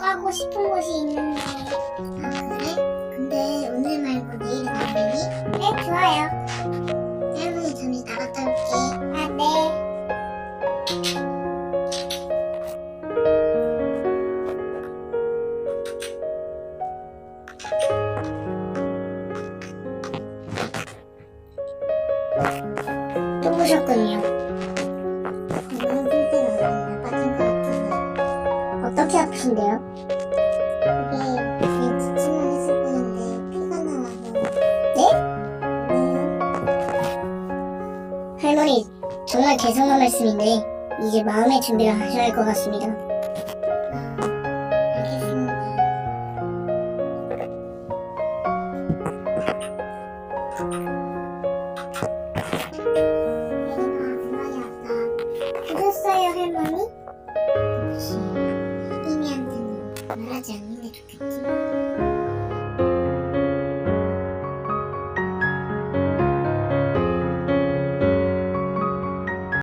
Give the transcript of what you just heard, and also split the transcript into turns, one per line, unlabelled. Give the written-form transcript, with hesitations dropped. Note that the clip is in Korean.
가고 싶은 곳이 있는데. 아, 그래? 근데 오늘 말고 내일 가니? 네, 좋아요. 할머니 잠시 나갔다 올게. 아, 네. 또 보셨군요. 건강 상태가 나빠진 것 같아서. 어떻게 아프신데요? 그게 그냥 기침만 했을 뿐인데 피가 나와서. 네? 할머니, 정말 죄송한 말씀인데 이제 마음의 준비를 하셔야 할 것 같습니다.